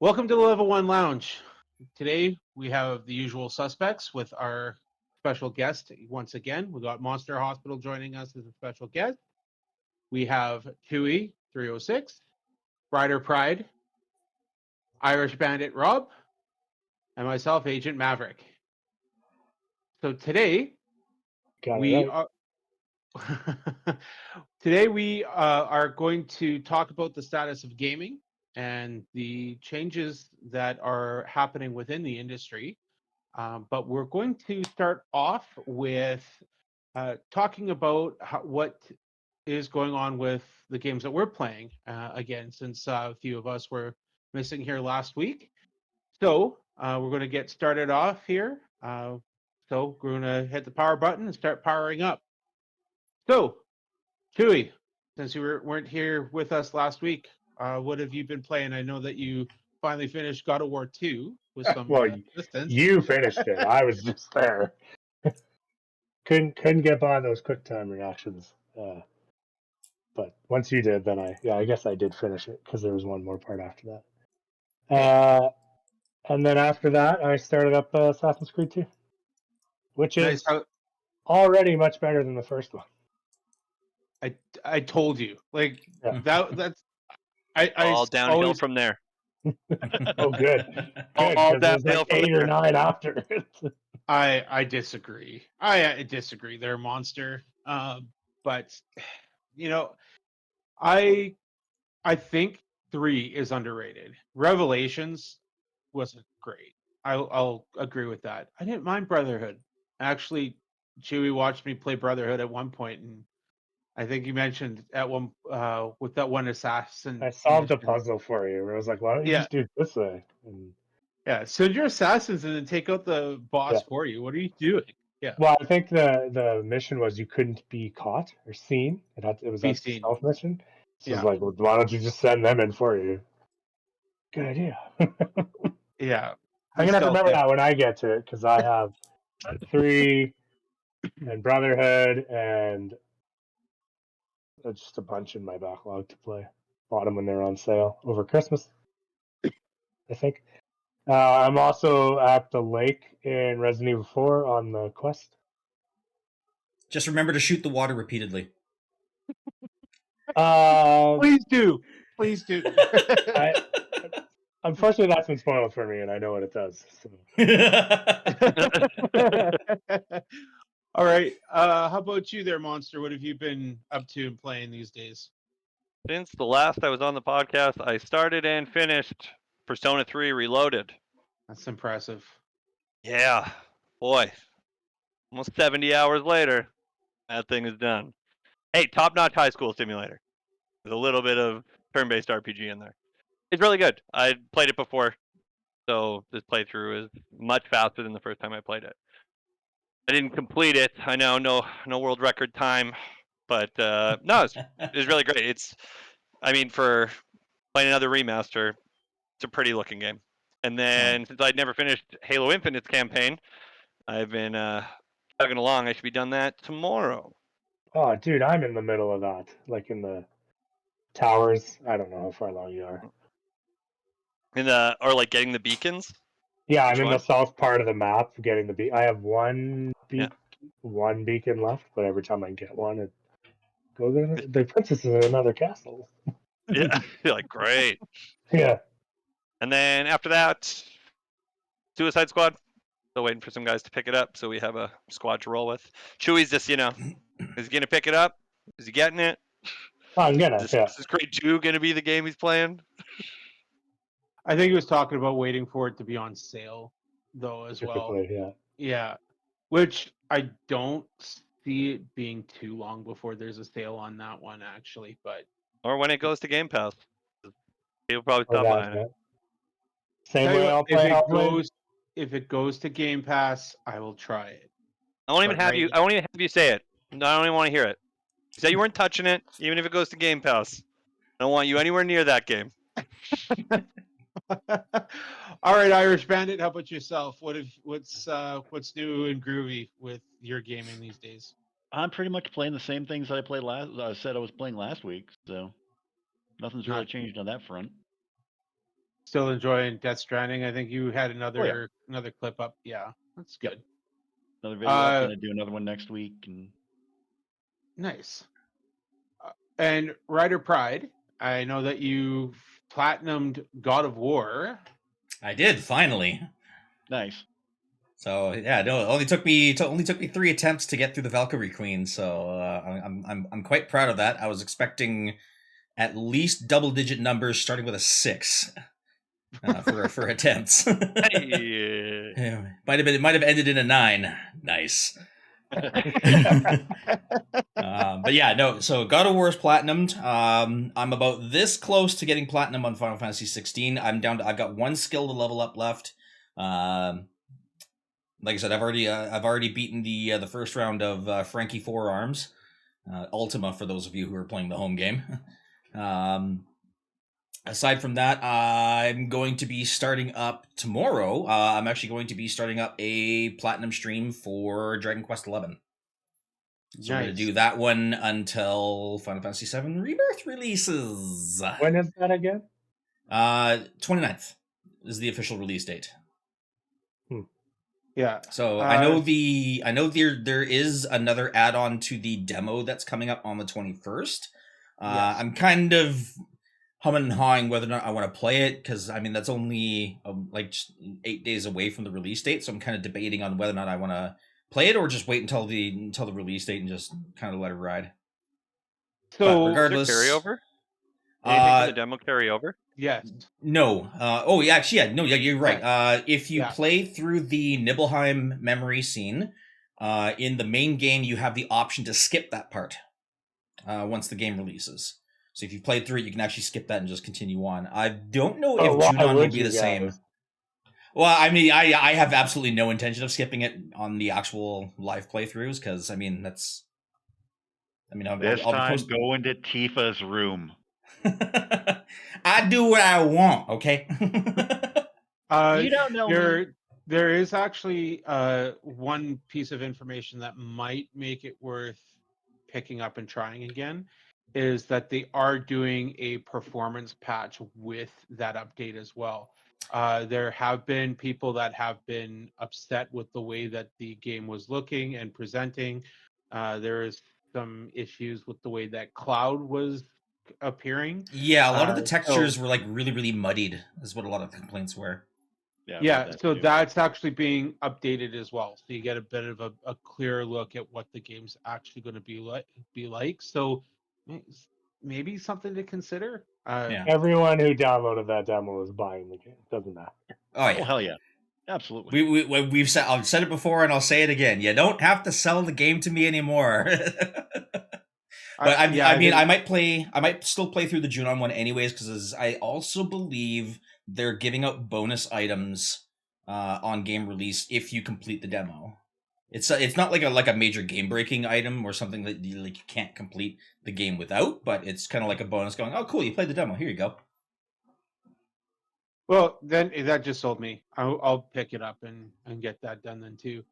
Welcome to the Level 1 Lounge. Today we have the usual suspects with our special guest once again. We got Monster Hospital joining us as a special guest. We have Chewy 306, Rider Pride, Irish Bandit Rob, and myself, Agent Maverick. So today we are today we are going to talk about the status of gaming and the changes that are happening within the industry. But we're going to start off with talking about what is going on with the games that we're playing again, since a few of us were missing here last week. So we're going to get started off here. So we're going to hit the power button and start powering up. So, Chewy, since you weren't here with us last week, what have you been playing? I know that you finally finished God of War 2 with some assistance. You finished it. I was just there. couldn't get by those quick time reactions. But once you did, then I guess I did finish it because there was one more part after that. And then after that, I started up Assassin's Creed 2, which is already much better than the first one. I told you, like that's all downhill always... from there. Oh, good. All downhill from 8 or 9 after. I disagree. I disagree. They're a monster. But you know, I think 3 is underrated. Revelations wasn't great. I'll agree with that. I didn't mind Brotherhood. Actually, Chewy watched me play Brotherhood at one point, and I think you mentioned at one with that one assassin. I solved a puzzle for you. Where I was like, why don't you just do it this way? And yeah, send your assassins and then take out the boss for you. What are you doing? Yeah. Well, I think the mission was you couldn't be caught or seen. It was a stealth mission. So it's like, well, why don't you just send them in for you? Good idea. Yeah. I'm gonna have to remember that when I get to it, because I have 3 and Brotherhood and just a bunch in my backlog to play. Bought them when they were on sale over Christmas, I think. I'm also at the lake in Resident Evil 4 on the quest. Just remember to shoot the water repeatedly. Please do. Please do. Unfortunately, that's been spoiled for me, and I know what it does. So. All right. How about you there, Monster? What have you been up to and playing these days? Since the last I was on the podcast, I started and finished Persona 3 Reloaded. That's impressive. Yeah. Boy. Almost 70 hours later, that thing is done. Hey, top-notch high school simulator. There's a little bit of turn-based RPG in there. It's really good. I played it before, so this playthrough is much faster than the first time I played it. I didn't complete it. I know, no world record time, but no, it's really great. For playing another remaster, it's a pretty looking game. And then since I'd never finished Halo Infinite's campaign, I've been chugging along. I should be done that tomorrow. Oh, dude, I'm in the middle of that, like in the towers. I don't know how far along you are. Or like getting the beacons. Yeah, I'm in the south part of the map getting the beacon. I have one beacon left, but every time I get one, it goes in. The princess is in another castle. Yeah, you're like, great. Yeah. And then after that, Suicide Squad. Still waiting for some guys to pick it up, so we have a squad to roll with. Chewy's just, is he gonna pick it up? Is he getting it? I'm gonna. Is Creed 2 gonna be the game he's playing? I think he was talking about waiting for it to be on sale, though, as Typically, well. Yeah. Which I don't see it being too long before there's a sale on that one, actually. But or when it goes to Game Pass, people probably stop buying it. Same way I'll play Hellblade. If it goes to Game Pass, I will try it. I won't even have you. I won't even have you say it. I don't even want to hear it. You say you weren't touching it, even if it goes to Game Pass. I don't want you anywhere near that game. All right, Irish Bandit. How about yourself? What's new and groovy with your gaming these days? I'm pretty much playing the same things that I played I said I was playing last week, so nothing's really changed on that front. still enjoying Death Stranding. I think you had another clip up. Yeah, that's Yep. good. Another video. I'm gonna do another one next week. And Nice. And Rider Pride, I know that you platinumed God of War. I did finally. nice. So yeah, no, it only took me 3 attempts to get through the Valkyrie Queen. So I'm quite proud of that. I was expecting at least double-digit numbers, starting with a 6 for attempts. Hey. Yeah, it might have ended in a 9. Nice. But yeah, no. So God of War is platinumed. I'm about this close to getting platinum on Final Fantasy 16. I've got 1 skill to level up left. Like I said, I've already beaten the first round of Frankie Forearms, Ultima for those of you who are playing the home game. Aside from that, I'm going to be starting up tomorrow. I'm actually going to be starting up a platinum stream for Dragon Quest XI. So we're going to do that one until Final Fantasy VII Rebirth releases. When is that again? 29th is the official release date. Yeah. So I know there is another add-on to the demo that's coming up on the 21st. Yes. I'm kind of humming and hawing whether or not I want to play it, because I mean that's only like 8 days away from the release date. So I'm kind of debating on whether or not I want to play it or just wait until the release date and just kind of let it ride. So but regardless, carryover. Anything from the demo carry over? Yes. No. You're right. If you Yeah. play through the Nibelheim memory scene, in the main game, you have the option to skip that part once the game releases. So if you played through it, you can actually skip that and just continue on. I don't know if Junon will be the same. Well, I mean, I have absolutely no intention of skipping it on the actual live playthroughs, because I mean this time go into Tifa's room. I do what I want, okay? You don't know me. There is actually one piece of information that might make it worth picking up and trying again, is that they are doing a performance patch with that update as well. There have been people that have been upset with the way that the game was looking and presenting. There is some issues with the way that Cloud was appearing. Yeah, a lot of the textures were like really, really muddied, is what a lot of the complaints were. Yeah, so that's actually being updated as well. So you get a bit of a clearer look at what the game's actually going to be like. So maybe something to consider. Everyone who downloaded that demo is buying the game. Doesn't matter. Oh yeah, hell yeah, absolutely. We've said, I've said it before and I'll say it again. You don't have to sell the game to me anymore. But I might still play through the Junon one anyways, because I also believe they're giving out bonus items on game release if you complete the demo. It's not like a major game breaking item or something that you can't complete the game without, but it's kind of like a bonus going, oh cool, you played the demo, here you go. Well, then that just sold me. I'll pick it up and get that done then too.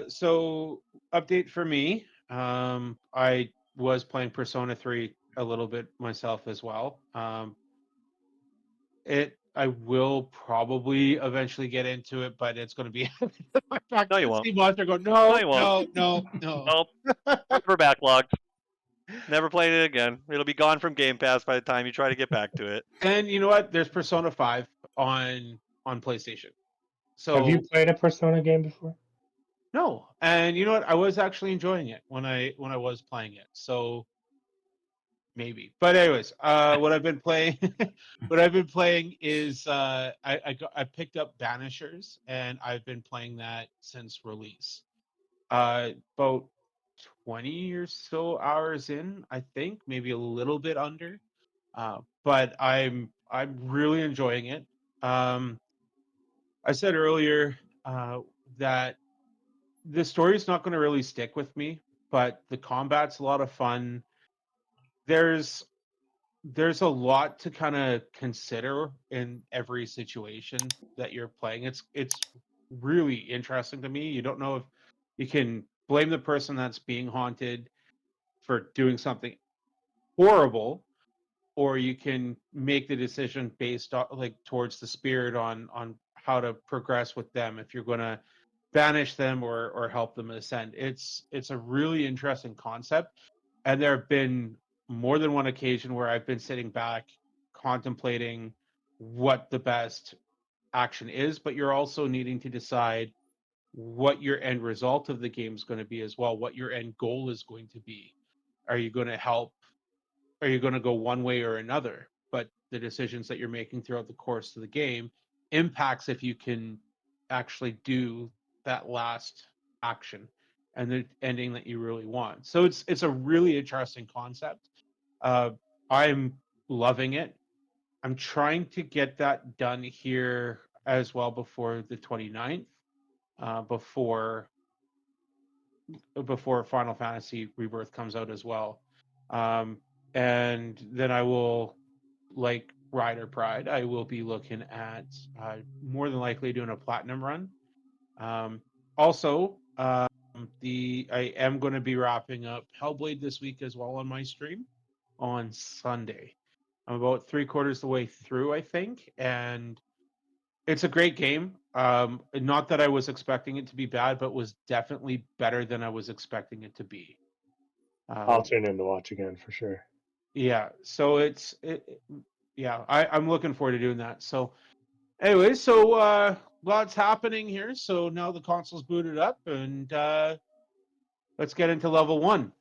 So update for me. I was playing Persona 3 a little bit myself as well. I will probably eventually get into it, but it's going to be No, you won't. Monster go, no. Nope. We're backlogged. Never playing it again. It'll be gone from Game Pass by the time you try to get back to it. And you know what? There's Persona 5 on PlayStation. So have you played a Persona game before? No, and you know what? I was actually enjoying it when I was playing it. So maybe. But anyways, what I've been playing, is I picked up Banishers, and I've been playing that since release. About 20 or so hours in, I think, maybe a little bit under. But I'm really enjoying it. I said earlier that the story's not going to really stick with me, but the combat's a lot of fun. There's a lot to kind of consider in every situation that you're playing. It's really interesting to me. You don't know if you can blame the person that's being haunted for doing something horrible, or you can make the decision based on towards the spirit on how to progress with them, if you're going to banish them or help them ascend. It's a really interesting concept, and there have been more than one occasion where I've been sitting back contemplating what the best action is, but you're also needing to decide what your end result of the game is going to be as well, what your end goal is going to be. Are you going to help? Are you going to go one way or another? But the decisions that you're making throughout the course of the game impacts if you can actually do that last action and the ending that you really want. So it's a really interesting concept. I'm loving it. I'm trying to get that done here as well before the 29th, before Final Fantasy Rebirth comes out as well. And then I will, like Rider Pride, I will be looking at more than likely doing a platinum run. Also, I am going to be wrapping up Hellblade this week as well on my stream on Sunday. I'm about 3/4 the way through, I think, and it's a great game. Not that I was expecting it to be bad, but was definitely better than I was expecting it to be. I'll tune in to watch again for sure. Yeah, so I'm looking forward to doing that. So anyway, so lots happening here. So now the console's booted up, and let's get into level 1.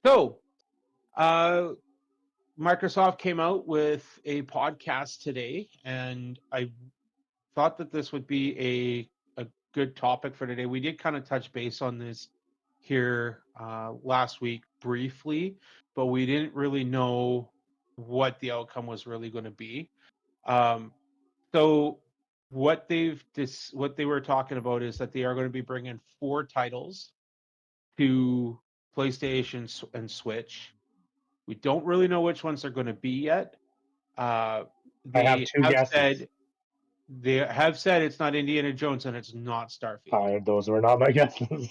So Microsoft came out with a podcast today, and I thought that this would be a good topic for today. We did kind of touch base on this here last week briefly, but we didn't really know what the outcome was really going to be. So what they were talking about is that they are going to be bringing 4 titles to PlayStation and Switch. We don't really know which ones they're going to be yet. I have 2 guesses. They have said it's not Indiana Jones and it's not Starfield. Those were not my guesses.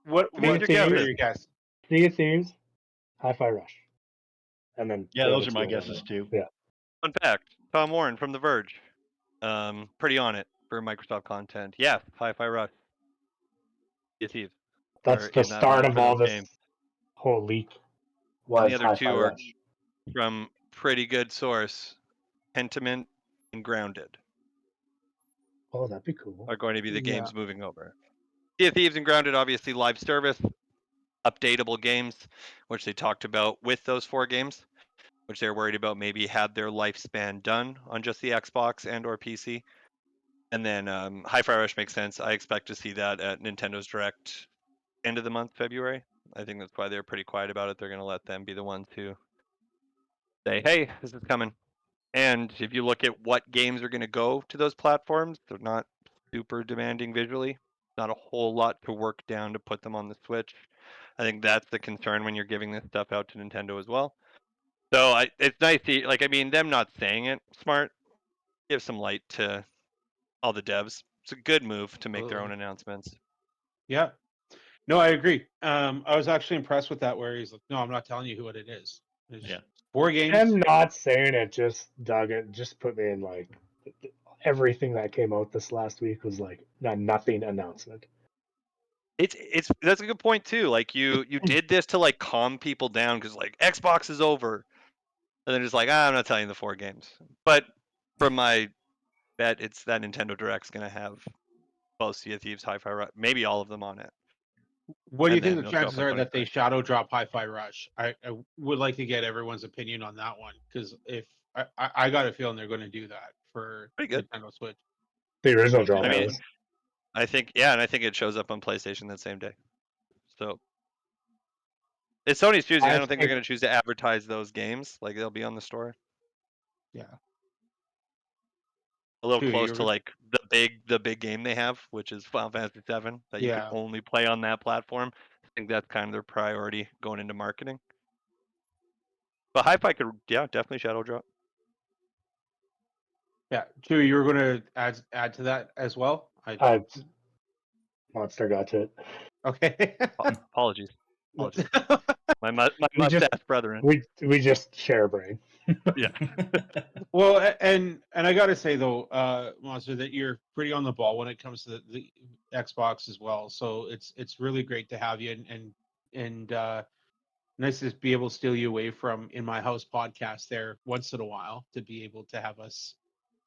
What are your guesses? Sea of Thieves, Hi-Fi Rush, and then those are my guesses too. Yeah. Fun fact: Tom Warren from The Verge, pretty on it for Microsoft content. Yeah, Hi-Fi Rush. Sea of Thieves. That's the start of all this whole leak. And the other 2 are from pretty good source. Pentiment and Grounded. Oh, that'd be cool. Are going to be the games moving over. Sea of Thieves and Grounded, obviously live service, updatable games, which they talked about with those 4 games, which they're worried about maybe had their lifespan done on just the Xbox and or PC. And then Hi-Fi Rush makes sense. I expect to see that at Nintendo's Direct end of the month, February. I think that's why they're pretty quiet about it. They're going to let them be the ones who say, hey, this is coming. And if you look at what games are going to go to those platforms, they're not super demanding visually. Not a whole lot to work down to put them on the Switch. I think that's the concern when you're giving this stuff out to Nintendo as well. So it's nice to, them not saying it, smart, give some light to all the devs. It's a good move to make their own announcements. Yeah. No, I agree. I was actually impressed with that, where he's like, no, I'm not telling you who it is. It's 4 games. I'm not saying it, just put me in everything that came out this last week was like a nothing announcement. That's a good point too. Like you did this to calm people down because Xbox is over, and then just I'm not telling you the 4 games. But from my bet, it's that Nintendo Direct's gonna have both Sea of Thieves, Hi-Fi Rush, maybe all of them on it. What do you think the chances are that they shadow drop Hi-Fi Rush? I would like to get everyone's opinion on that one, because if I got a feeling they're going to do that for Nintendo Switch. The original drop. I think it shows up on PlayStation that same day. So it's Sony's choosing. I don't think they're going to choose to advertise those games. They'll be on the store. Yeah. A little close to the big game they have, which is Final Fantasy VII, that you can only play on that platform. I think that's kind of their priority going into marketing. But Hi-Fi could, definitely shadow drop. Yeah, Chewie, you were going to add to that as well. Monster got to it. Okay. Apologies. Apologies. my mustache brethren. We just share a brain. Yeah. Well, and I got to say though, Monster, that you're pretty on the ball when it comes to the Xbox as well. So it's really great to have you, and nice to be able to steal you away from In My House podcast there once in a while, to be able to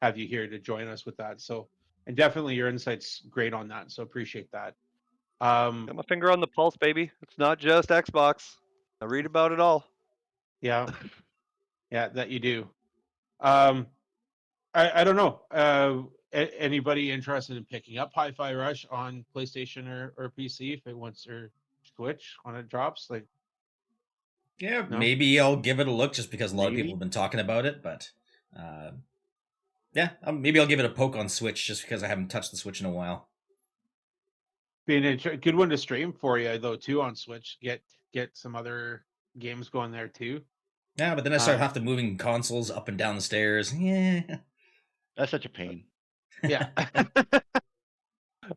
have you here to join us with that. So, and definitely your insights great on that. So appreciate that. Got my finger on the pulse, baby. It's not just Xbox. I read about it all. Yeah, yeah, that you do. I don't know. Anybody interested in picking up Hi-Fi Rush on PlayStation or PC if it wants, or Switch when it drops? Like, yeah, no? maybe I'll give it a look just because a lot of people Maybe. have been talking about it. But yeah, maybe I'll give it a poke on Switch just because I haven't touched the Switch in a while. Being a good one to stream for you though too on Switch. Get some other games going there too. Yeah, but then I start have to moving consoles up and down the stairs. Yeah. That's such a pain. Yeah.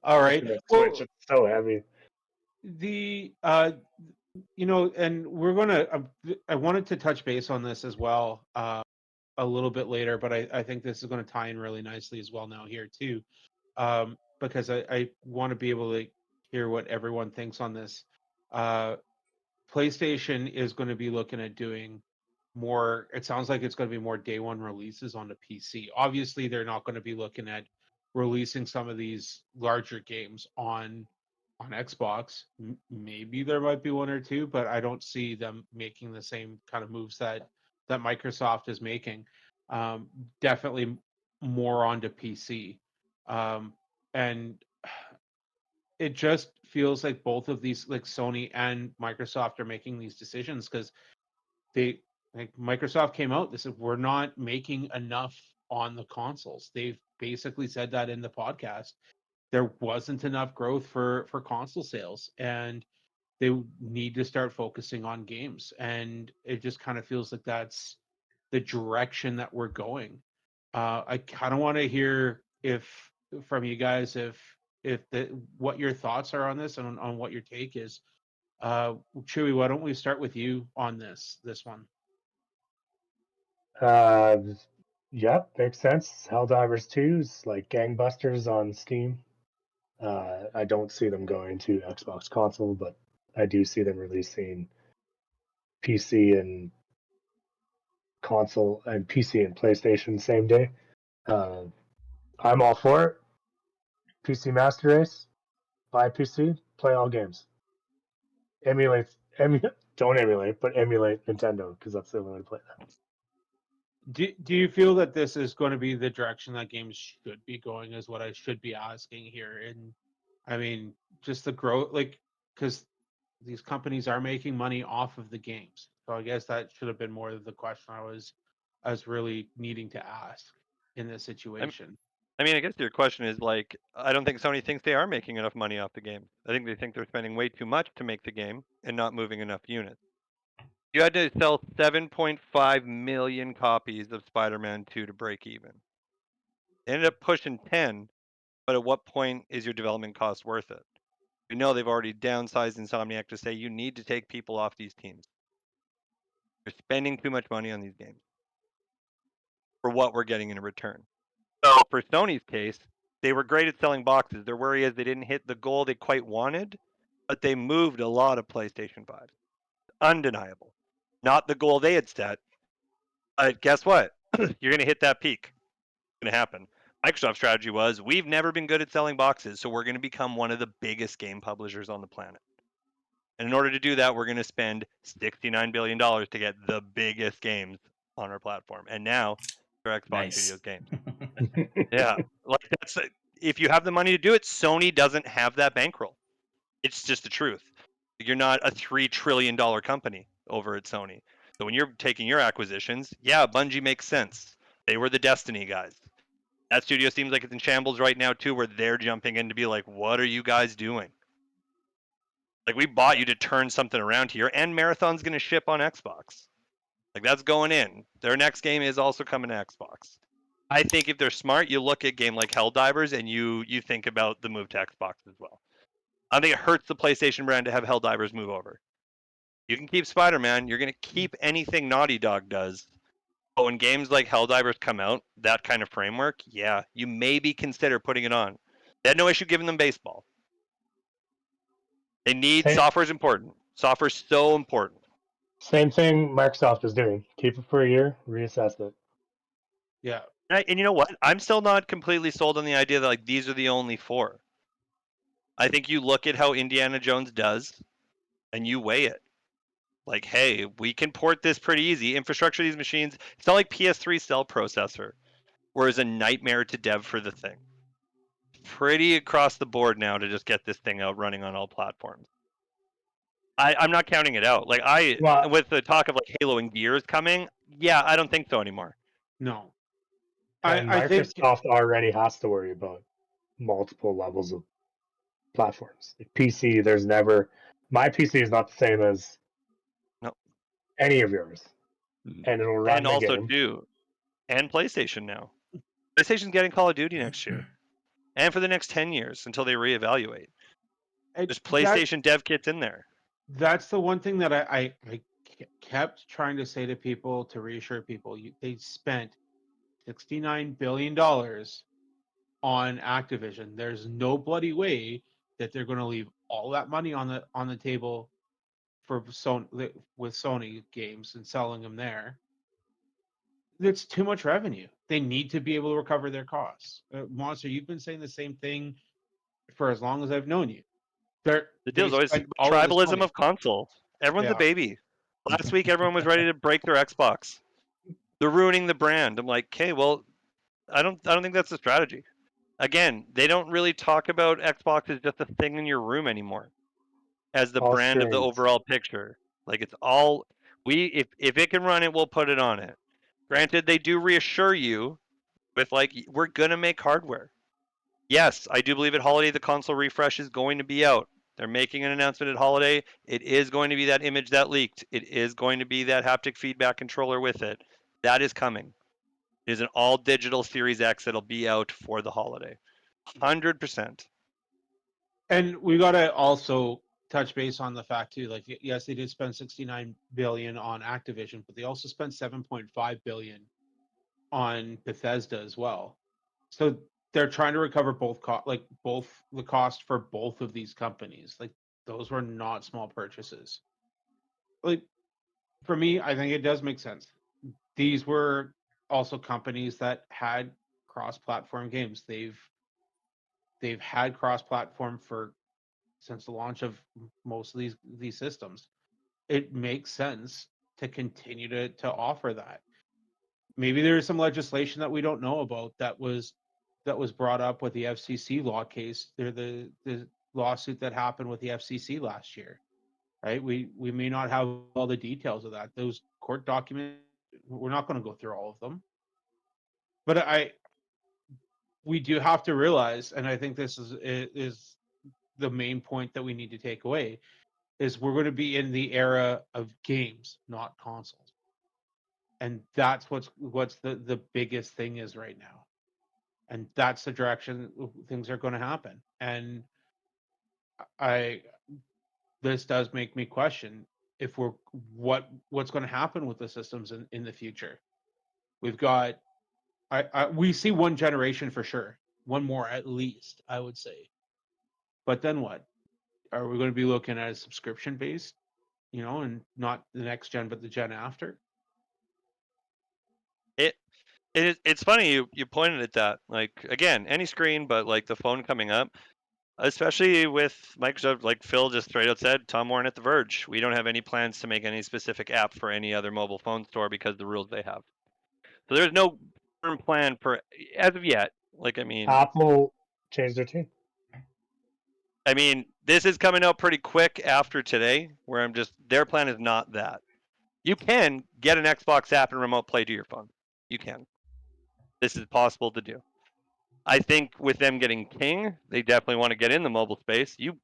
All right. Switch, it's so heavy. The and we're gonna. I wanted to touch base on this as well a little bit later, but I think this is going to tie in really nicely as well now here too, because I want to be able to hear what everyone thinks on this. PlayStation is going to be looking at doing more. It sounds like it's going to be more day one releases on the PC. Obviously, they're not going to be looking at releasing some of these larger games on Xbox. Maybe there might be one or two, but I don't see them making the same kind of moves that Microsoft is making. Definitely more onto PC, and it just feels like both of these, like Sony and Microsoft, are making these decisions because they, like Microsoft came out, they said we're not making enough on the consoles. They've basically said that in the podcast. There wasn't enough growth for console sales, and they need to start focusing on games. And it just kind of feels like that's the direction that we're going. I kind of want to hear if from you guys if what your thoughts are on this and on what your take is. Chewy, why don't we start with you on this one? Yeah, makes sense. Helldivers 2 is like gangbusters on Steam. I don't see them going to Xbox console, but I do see them releasing PC and console and PC and PlayStation same day. I'm all for it. PC Master Race, buy PC, play all games. Don't emulate, but emulate Nintendo because that's the only way to play that. Do you feel that this is going to be the direction that games should be going? Is what I should be asking here. And I mean, just the growth, like, because these companies are making money off of the games. So I guess that should have been more of the question I was really needing to ask in this situation. I mean, I guess your question is like, I don't think Sony thinks they are making enough money off the game. I think they think they're spending way too much to make the game and not moving enough units. You had to sell 7.5 million copies of Spider-Man 2 to break even. They ended up pushing 10, but at what point is your development cost worth it? We know they've already downsized Insomniac to say you need to take people off these teams. You're spending too much money on these games for what we're getting in return. So for Sony's case, they were great at selling boxes. Their worry is they didn't hit the goal they quite wanted, but they moved a lot of PlayStation 5s. Undeniable. Not the goal they had set. But guess what? You're going to hit that peak. It's going to happen. Microsoft's strategy was, we've never been good at selling boxes, so we're going to become one of the biggest game publishers on the planet. And in order to do that, we're going to spend $69 billion to get the biggest games on our platform. And now they're Xbox Studios games. Yeah. Like that's if you have the money to do it, Sony doesn't have that bankroll. It's just the truth. You're not a $3 trillion company over at Sony. So when you're taking your acquisitions, yeah, Bungie makes sense. They were the Destiny guys. That studio seems like it's in shambles right now too, where they're jumping in to be like, what are you guys doing? Like, we bought you to turn something around here, and Marathon's going to ship on Xbox. Like, that's going in. Their next game is also coming to Xbox. I think if they're smart, you look at a game like Helldivers and you think about the move to Xbox as well. I think it hurts the PlayStation brand to have Helldivers move over. You can keep Spider-Man. You're going to keep anything Naughty Dog does. But when games like Helldivers come out, that kind of framework, yeah, you maybe consider putting it on. They had no issue giving them baseball. They need software's important. Software's so important. Same thing Microsoft is doing. Keep it for a year, reassess it. Yeah. And you know what? I'm still not completely sold on the idea that like these are the only 4. I think you look at how Indiana Jones does, and you weigh it. Like, hey, we can port this pretty easy. Infrastructure of these machines. It's not like PS3 cell processor, where it's a nightmare to dev for the thing. Pretty across the board now to just get this thing out running on all platforms. I'm not counting it out. Like with the talk of like Halo and Gears coming, yeah, I don't think so anymore. No. And I think Microsoft already has to worry about multiple levels of platforms. Like PC, there's never my PC is not the same as any of yours, and it'll run And the also game. too, and PlayStation now. PlayStation's getting Call of Duty next year, and for the next 10 years until they reevaluate. There's PlayStation dev kits in there. That's the one thing that I kept trying to say to people to reassure people. They spent $69 billion on Activision. There's no bloody way that they're going to leave all that money on the table for Sony with Sony games and selling them there. It's too much revenue. They need to be able to recover their costs. Monster, you've been saying the same thing for as long as I've known you. The deal's always tribalism of console. Everyone's a baby. Last week, everyone was ready to break their Xbox. They're ruining the brand. I'm like, okay, well, I don't think that's the strategy. Again, they don't really talk about Xbox as just a thing in your room anymore, as the brand of the overall picture. Like it's all if it can run it, we'll put it on it. Granted, they do reassure you with like we're gonna make hardware. Yes, I do believe at holiday the console refresh is going to be out. They're making an announcement at holiday. It is going to be that image that leaked. It is going to be that haptic feedback controller with it. That is coming. It is an all digital Series X that'll be out for the holiday. 100%. And we got to also touch base on the fact too, like yes, they did spend 69 billion on Activision, but they also spent 7.5 billion on Bethesda as well. So they're trying to recover both the cost for both of these companies. Like those were not small purchases. Like for me, I think it does make sense. These were also companies that had cross-platform games. They've had cross-platform for since the launch of most of these systems. It makes sense to continue to offer that. Maybe there is some legislation that we don't know about that was brought up with the FCC law case. They're the lawsuit that happened with the FCC last year, right? We may not have all the details of that. Those court documents, we're not going to go through all of them. But we do have to realize, and I think this is the main point that we need to take away, is we're going to be in the era of games, not consoles. And that's what's the biggest thing is right now. And that's the direction things are going to happen. And this does make me question if what's going to happen with the systems in the future. We've got we see one generation for sure, one more at least, I would say. But then what? Are we going to be looking at a subscription based, and not the next gen but the gen after? It's funny you pointed at that. Like again, any screen, but like the phone coming up, especially with Microsoft, like Phil just straight out said, Tom Warren at The Verge, we don't have any plans to make any specific app for any other mobile phone store because of the rules they have. So there's no firm plan for as of yet. Like I mean, Apple changed their tune. I mean, this is coming out pretty quick after today, where their plan is not that. You can get an Xbox app and remote play to your phone. You can. This is possible to do. I think with them getting King, they definitely want to get in the mobile space. You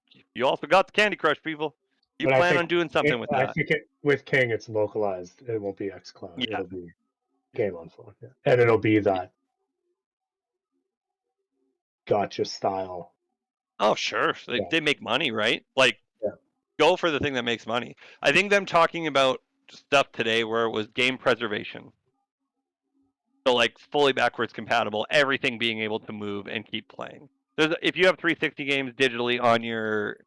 also got the Candy Crush, people. You plan on doing something with that. I think with King, it's localized. It won't be xCloud. Yeah. It'll be game on phone. Yeah. And it'll be that gotcha style. Oh, sure. They make money, right? Like, Go for the thing that makes money. I think them talking about stuff today where it was game preservation. So like fully backwards compatible, everything being able to move and keep playing. If you have 360 games digitally on your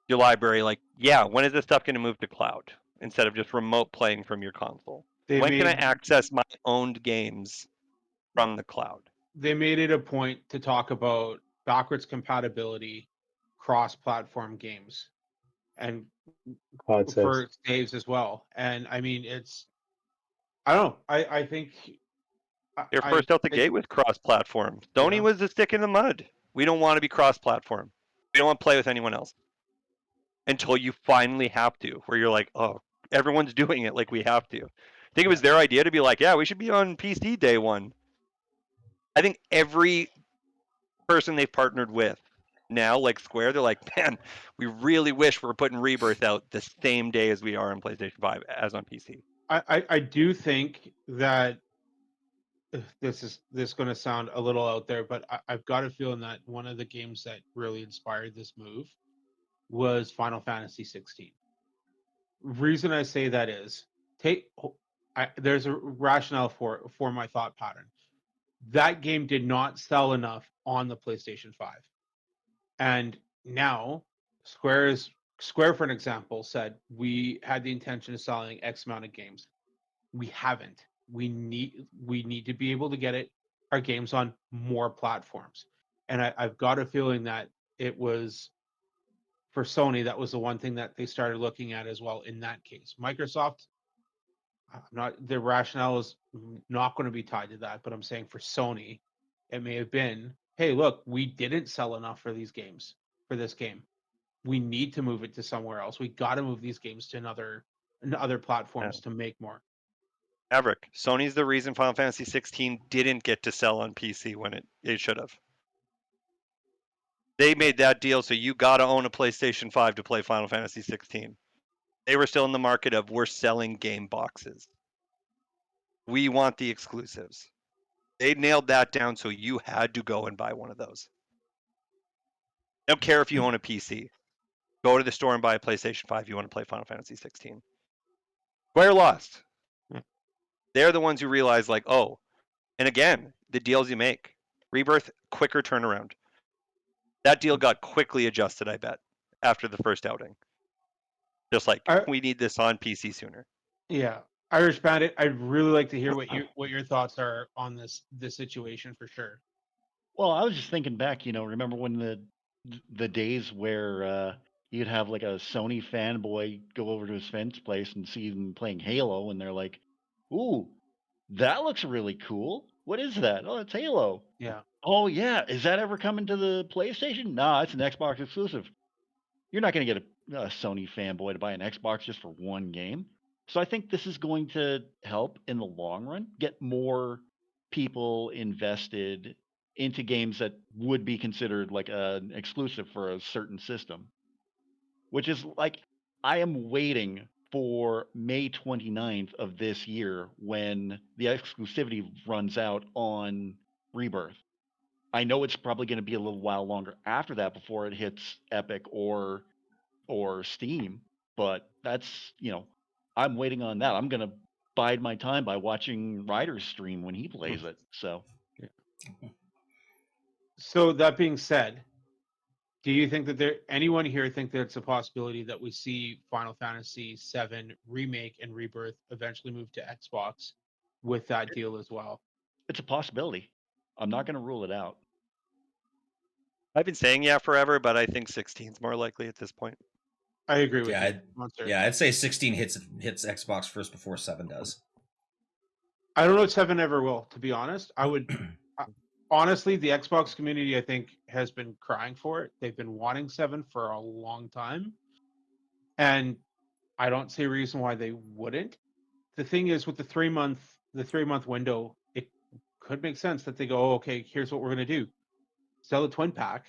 library, like, yeah, when is this stuff going to move to cloud instead of just remote playing from your console? When can I access my owned games from the cloud? They made it a point to talk about backwards compatibility, cross-platform games, and for saves as well. And I mean, I don't know. I think they're first out the gate with cross-platform. Sony was the stick in the mud. We don't want to be cross-platform. We don't want to play with anyone else. Until you finally have to, where you're like, oh, everyone's doing it, like we have to. I think it was their idea to be like, yeah, we should be on PC day one. I think every person they've partnered with now, like Square, they're like, man, we really wish we were putting Rebirth out the same day as we are on PlayStation 5 as on PC. I do think that this is going to sound a little out there, but I've got a feeling that one of the games that really inspired this move was Final Fantasy 16. Reason I say that is there's a rationale for my thought pattern. That game did not sell enough on the PlayStation 5. And now Square, for an example, said we had the intention of selling X amount of games. We haven't. We need to be able to get our games on more platforms. And I've got a feeling that it was for Sony, that was the one thing that they started looking at as well in that case. Microsoft, the rationale is not going to be tied to that, but I'm saying for Sony, it may have been, hey, look, we didn't sell enough for this game. We need to move it to somewhere else. We got to move these games to other platforms to make more. Maverick, Sony's the reason Final Fantasy 16 didn't get to sell on PC when it should have. They made that deal so you got to own a PlayStation 5 to play Final Fantasy 16. They were still in the market of we're selling game boxes. We want the exclusives. They nailed that down so you had to go and buy one of those. I don't care if you own a PC. Go to the store and buy a PlayStation 5 if you want to play Final Fantasy 16. Square lost. They're the ones who realize, like, oh, and again, the deals you make. Rebirth, quicker turnaround. That deal got quickly adjusted, I bet, after the first outing. Just like, we need this on PC sooner. Yeah. Irish Bandit, I'd really like to hear what your thoughts are on this situation for sure. Well, I was just thinking back, remember when the days where you'd have like a Sony fanboy go over to his friend's place and see them playing Halo, and they're like, "Ooh, that looks really cool. What is that? Oh, it's Halo." Yeah. Oh yeah, is that ever coming to the PlayStation? Nah, it's an Xbox exclusive. You're not going to get a Sony fanboy to buy an Xbox just for one game. So I think this is going to help in the long run get more people invested into games that would be considered like an exclusive for a certain system. Which is like, I am waiting for May 29th of this year when the exclusivity runs out on Rebirth. I know it's probably going to be a little while longer after that before it hits Epic or Steam, but that's, I'm waiting on that. I'm going to bide my time by watching Ryder's stream when he plays it. So, So that being said, do you think that anyone here think that it's a possibility that we see Final Fantasy VII Remake and Rebirth eventually move to Xbox with that deal as well? It's a possibility. I'm not going to rule it out. I've been saying yeah forever, but I think 16 is more likely at this point. I agree with you. I'd say 16 hits Xbox first before 7 does. I don't know if 7 ever will, to be honest. I would honestly, the Xbox community, I think, has been crying for it. They've been wanting 7 for a long time, and I don't see a reason why they wouldn't. The thing is, with the 3-month window, it could make sense that they go, oh, okay, here's what we're going to do: sell a twin pack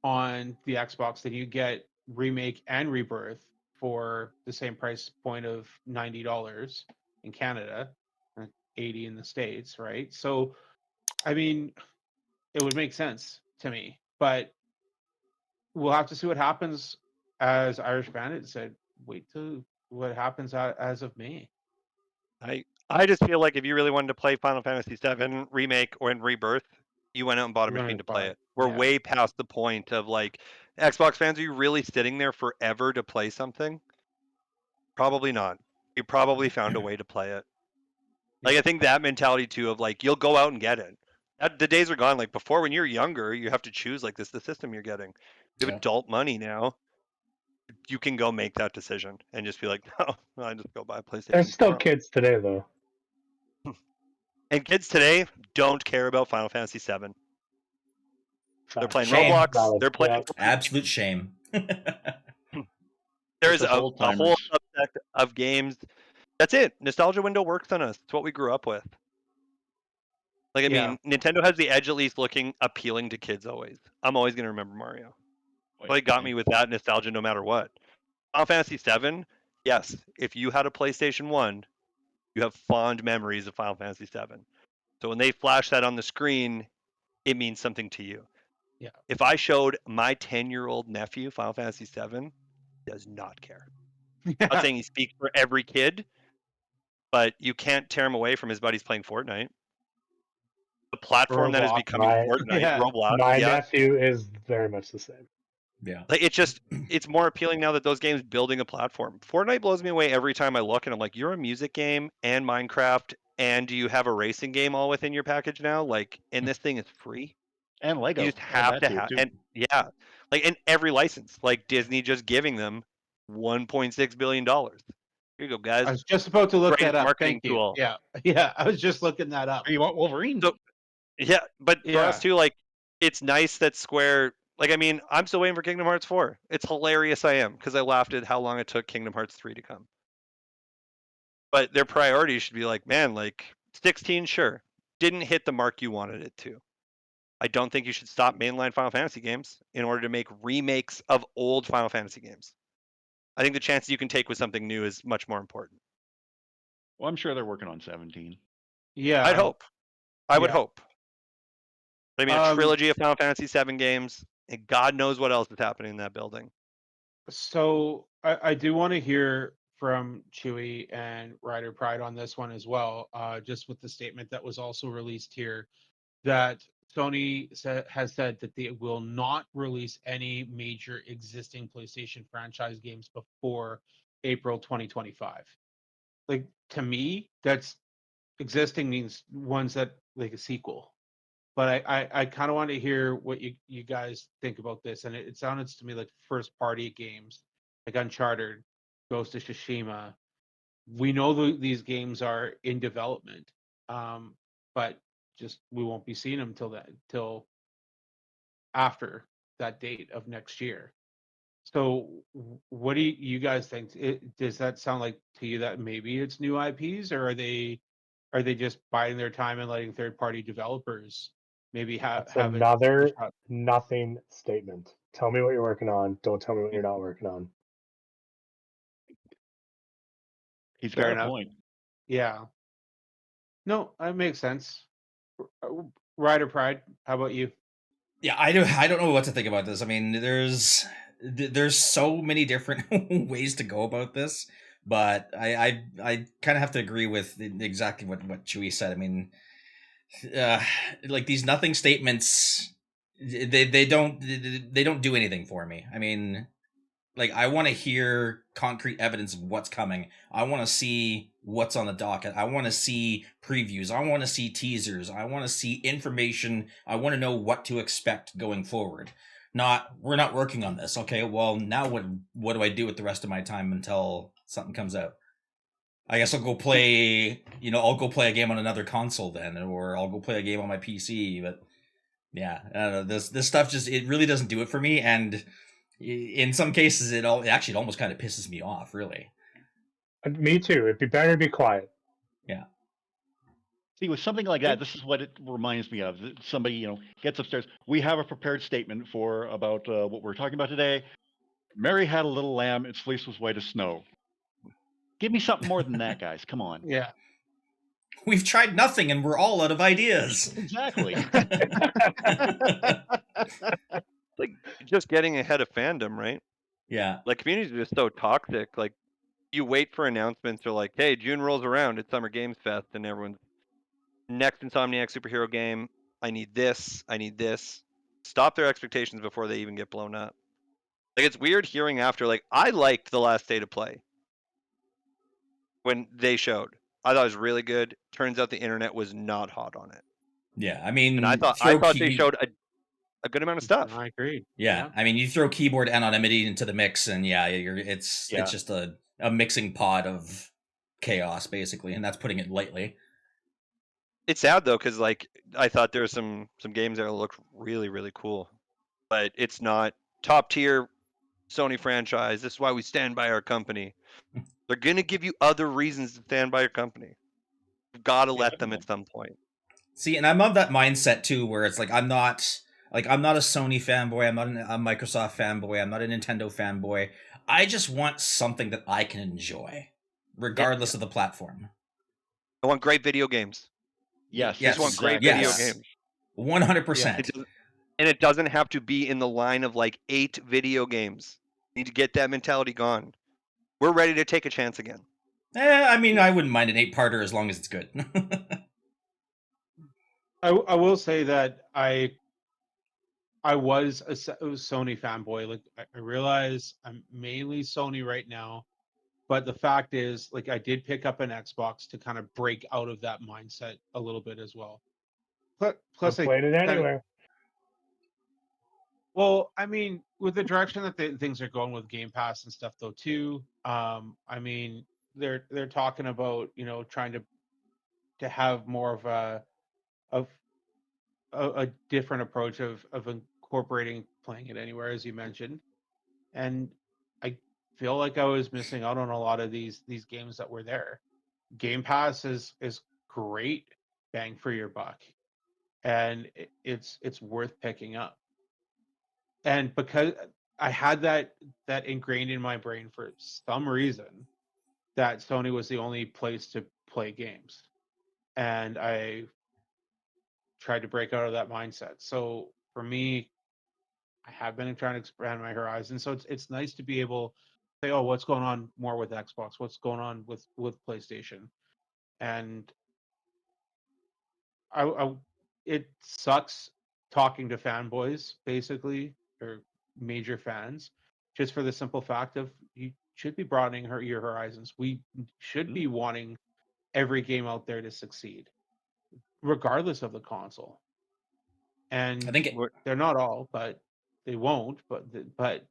on the Xbox, then you get Remake and Rebirth for the same price point of $90 in Canada, and $80 in the States, right? So, I mean, it would make sense to me, but we'll have to see what happens as Irish Bandit said, wait till what happens as of May. I just feel like if you really wanted to play Final Fantasy VII Remake or in Rebirth, you went out and bought a machine to play it. We're way past the point of like Xbox fans. Are you really sitting there forever to play something? Probably not. You probably found a way to play it. Like I think that mentality too of like you'll go out and get it. The days are gone. Like before, when you're younger, you have to choose like this the system you're getting. You have adult money now. You can go make that decision and just be like, no, I just go buy a PlayStation. There's still kids today though. And kids today don't care about Final Fantasy VII. They're playing Shame. Roblox. They're playing absolute shame. There's a whole subset of games. That's it. Nostalgia window works on us. It's what we grew up with. Like I mean, Nintendo has the edge at least looking appealing to kids always. I'm always gonna remember Mario. Well, it got me with that nostalgia no matter what. Final Fantasy VII, yes. If you had a PlayStation 1, you have fond memories of Final Fantasy VII. So when they flash that on the screen, it means something to you. Yeah. If I showed my 10-year-old nephew Final Fantasy VII, he does not care. I'm not saying he speaks for every kid, but you can't tear him away from his buddies playing Fortnite. The platform that is becoming Fortnite, Roblox. My nephew is very much the same. Yeah. Like it's more appealing now that those games building a platform. Fortnite blows me away every time I look and I'm like, you're a music game and Minecraft and do you have a racing game all within your package now? Like, and this thing is free. And Lego. You just have to have, and like in every license, like Disney just giving them $1.6 billion. Here you go, guys. I was just about to look that up. Marketing Thank you. tool. Yeah. I was just looking that up. You want Wolverine? So, yeah, but for us too, like it's nice that Square. Like, I mean, I'm still waiting for Kingdom Hearts 4. It's hilarious I am because I laughed at how long it took Kingdom Hearts 3 to come. But their priority should be like, man, like 16, sure, didn't hit the mark you wanted it to. I don't think you should stop mainline Final Fantasy games in order to make remakes of old Final Fantasy games. I think the chances you can take with something new is much more important. Well, I'm sure they're working on 17. Yeah. I'd hope. I would hope. I mean, a trilogy of Final Fantasy VII games, and God knows what else is happening in that building. So I do want to hear from Chewy and Ryder Pride on this one as well, just with the statement that was also released here that Sony has said that they will not release any major existing PlayStation franchise games before April 2025. Like, to me, that's existing means ones that like a sequel. But I kind of want to hear what you guys think about this. And it sounds to me like first party games like Uncharted, Ghost of Tsushima. We know these games are in development, but just we won't be seeing them till after that date of next year. So what do you guys think? Does that sound like to you that maybe it's new IPs, or are they just biding their time and letting third party developers maybe have another nothing statement? Tell me what you're working on. Don't tell me what you're not working on. He's got a point. Yeah. No, that makes sense. Ryder Pride, how about you? Yeah, I don't know what to think about this. I mean, there's so many different ways to go about this, but I kind of have to agree with exactly what Chewy said. I mean, like these nothing statements, they don't do anything for me. I mean, like I want to hear concrete evidence of what's coming. I want to see what's on the docket. I want to see previews. I want to see teasers. I want to see information. I want to know what to expect going forward. Not, we're not working on this. Okay, well now what do I do with the rest of my time until something comes out? I guess I'll go play, I'll go play a game on another console then, or I'll go play a game on my PC. But yeah, I don't know. This stuff just, it really doesn't do it for me. And in some cases, it almost kind of pisses me off, really. Me too. It'd be better to be quiet. Yeah. See, with something like that, this is what it reminds me of. Somebody, gets upstairs. We have a prepared statement about what we're talking about today. Mary had a little lamb. Its fleece was white as snow. Give me something more than that, guys. Come on. Yeah. We've tried nothing, and we're all out of ideas. Exactly. Like just getting ahead of fandom, right? Yeah. Like, communities are just so toxic. Like, you wait for announcements or like, hey, June rolls around, it's Summer Games Fest, and everyone's next Insomniac superhero game. I need this. I need this. Stop their expectations before they even get blown up. Like, it's weird hearing after. Like, I liked the last State of Play when they showed. I thought it was really good. Turns out the internet was not hot on it. Yeah. I And mean, I thought they showed a good amount of stuff. I agree. Yeah, I mean, you throw keyboard anonymity into the mix, and it's just a mixing pot of chaos, basically, and that's putting it lightly. It's sad though, because like I thought there were some games that looked really, really cool, but it's not top tier Sony franchise. This is why we stand by our company. They're gonna give you other reasons to stand by your company. You've got to let them at some point. See, and I'm of that mindset too, where it's like I'm not a Sony fanboy. I'm not a Microsoft fanboy. I'm not a Nintendo fanboy. I just want something that I can enjoy, regardless of the platform. I want great video games. Yes. I just want great Yes. video games. 100%. And it doesn't have to be in the line of like 8 video games. You need to get that mentality gone. We're ready to take a chance again. I mean, I wouldn't mind an 8-parter as long as it's good. I will say that I was a Sony fanboy. Like I realize I'm mainly Sony right now, but the fact is, like, I did pick up an Xbox to kind of break out of that mindset a little bit as well. Plus, I I played it kind of, anyway. well, I mean, with the direction that things are going with Game Pass and stuff, though, too. I mean, they're talking about, you know, trying to have more of of a different approach of incorporating playing it anywhere, as you mentioned. And I feel like I was missing out on a lot of these games that were there. Game Pass is great bang for your buck, and it's worth picking up. And because I had that ingrained in my brain for some reason that Sony was the only place to play games, and I tried to break out of that mindset. So for me, I have been trying to expand my horizons. So it's nice to be able to say, oh, what's going on more with Xbox? What's going on with PlayStation? And I it sucks talking to fanboys basically, or major fans, just for the simple fact of you should be broadening your horizons. We should be wanting every game out there to succeed, regardless of the console. And I think they're not all, but they won't. But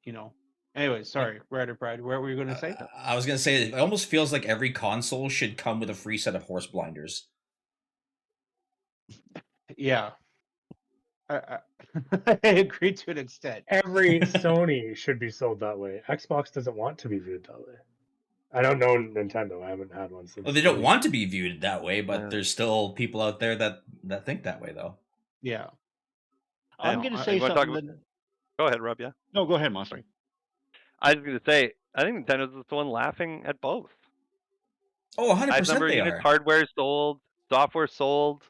you know. Anyway, sorry, Red or Pride. What were you going to say? I was going to say, it almost feels like every console should come with a free set of horse blinders. Yeah, I I agree to an extent. Every Sony should be sold that way. Xbox doesn't want to be viewed that way. I don't know Nintendo. I haven't had one since. Well, they don't want to be viewed that way, but Yeah. there's still people out there that think that way, though. Yeah. I'm going to say something. Go ahead, Rob. Yeah. No, go ahead, Monster. I was going to say, I think Nintendo's the one laughing at both. Oh, 100% Number of they units, are. hardware sold, software sold.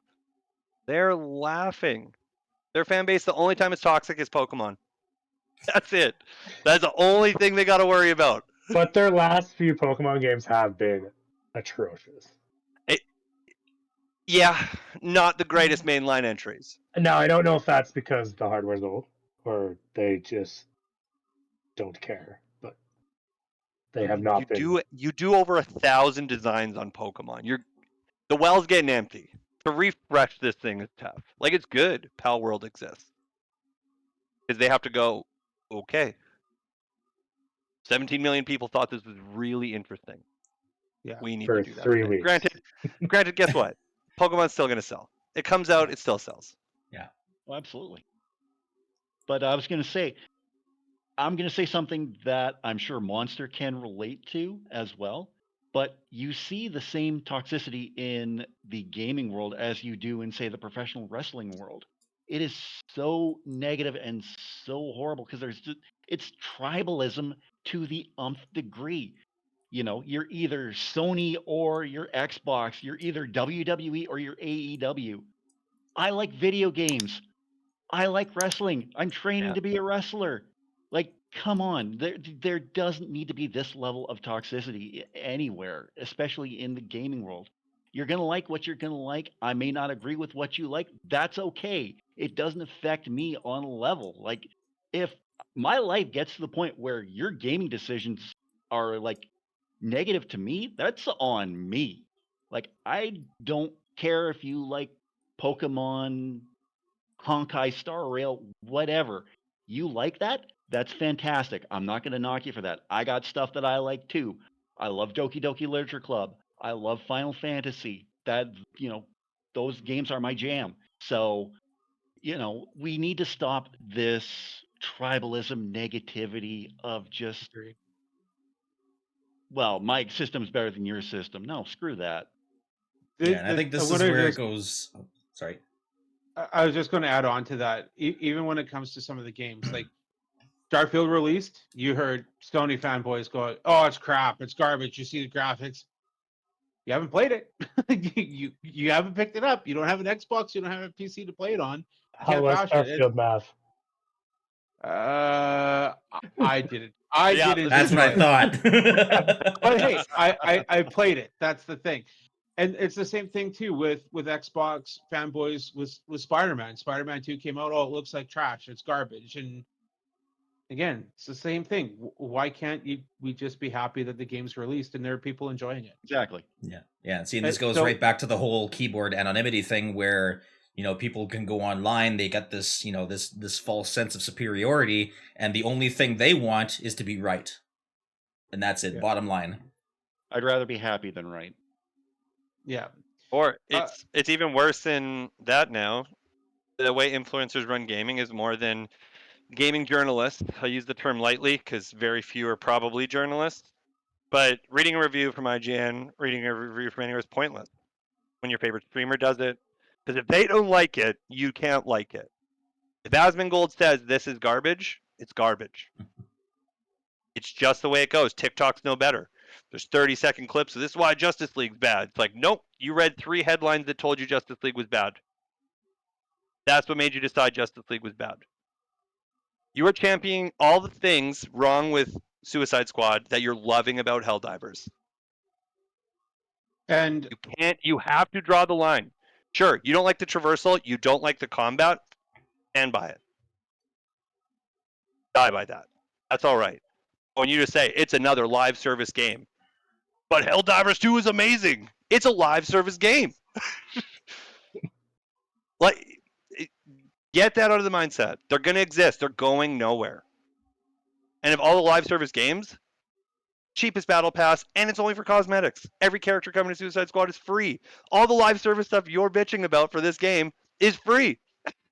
They're laughing. Their fan base, the only time it's toxic is Pokemon. That's it. That's the only thing they got to worry about. But their last few Pokemon games have been atrocious. Yeah, not the greatest mainline entries. Now, I don't know if that's because the hardware's old or they just don't care, but they have not been. You do over 1,000 designs on Pokemon. The well's getting empty. To refresh this thing is tough. Like, it's good Pal World exists. Because they have to go, okay. 17 million people thought this was really interesting. Yeah. We need For to do that. 3 again. weeks. Granted, guess what? Pokemon's still going to sell. It comes out, it still sells. Yeah. Well, absolutely. But I was going to say, I'm going to say something that I'm sure Monster can relate to as well. But you see the same toxicity in the gaming world as you do in, say, the professional wrestling world. It is so negative and so horrible because it's tribalism to the nth degree. You know, you're either Sony or you're Xbox. You're either WWE or you're AEW. I like video games. I like wrestling. I'm training to be a wrestler. Like, come on, there doesn't need to be this level of toxicity anywhere, especially in the gaming world. You're gonna like what you're gonna like. I may not agree with what you like. That's okay. It doesn't affect me on a level. Like, if my life gets to the point where your gaming decisions are like negative to me, that's on me. Like, I don't care if you like Pokemon, Honkai Star Rail, whatever. You like that? That's fantastic. I'm not going to knock you for that. I got stuff that I like too. I love Doki Doki Literature Club. I love Final Fantasy. That, those games are my jam. So, we need to stop this tribalism negativity of just, well, my system's better than your system. No, screw that. Yeah, and I think this is where it goes. Oh, sorry. I was just going to add on to that. Even when it comes to some of the games, like Starfield released, you heard Sony fanboys go, "Oh, it's crap, it's garbage. You see the graphics. You haven't played it. you haven't picked it up. You don't have an Xbox. You don't have a PC to play it on. You How was Starfield math? I didn't. I didn't. That's what I thought. But hey, I played it. That's the thing. And it's the same thing too with Xbox fanboys with Spider-Man. Spider-Man 2 came out. Oh, it looks like trash. It's garbage. And again, it's the same thing. Why can't we just be happy that the game's released and there are people enjoying it? Exactly. Yeah. See, and this goes right back to the whole keyboard anonymity thing, where people can go online. They get this this false sense of superiority, and the only thing they want is to be right, and that's it. Yeah. Bottom line. I'd rather be happy than right. Yeah. Or it's even worse than that now. The way influencers run gaming is more than gaming journalists. I use the term lightly because very few are probably journalists. But reading a review from IGN, reading a review from anywhere is pointless when your favorite streamer does it. Because if they don't like it, you can't like it. If Asmongold says this is garbage, it's garbage. It's just the way it goes. TikTok's no better. There's 30-second clips of this is why Justice League's bad. It's like, nope, you read 3 headlines that told you Justice League was bad. That's what made you decide Justice League was bad. You are championing all the things wrong with Suicide Squad that you're loving about Helldivers. And you have to draw the line. Sure, you don't like the traversal, you don't like the combat, stand by it. Die by that. That's all right. When you just say it's another live service game. But Helldivers 2 is amazing. It's a live service game. Get that out of the mindset. They're going to exist. They're going nowhere. And if all the live service games, cheapest battle pass, and it's only for cosmetics. Every character coming to Suicide Squad is free. All the live service stuff you're bitching about for this game is free.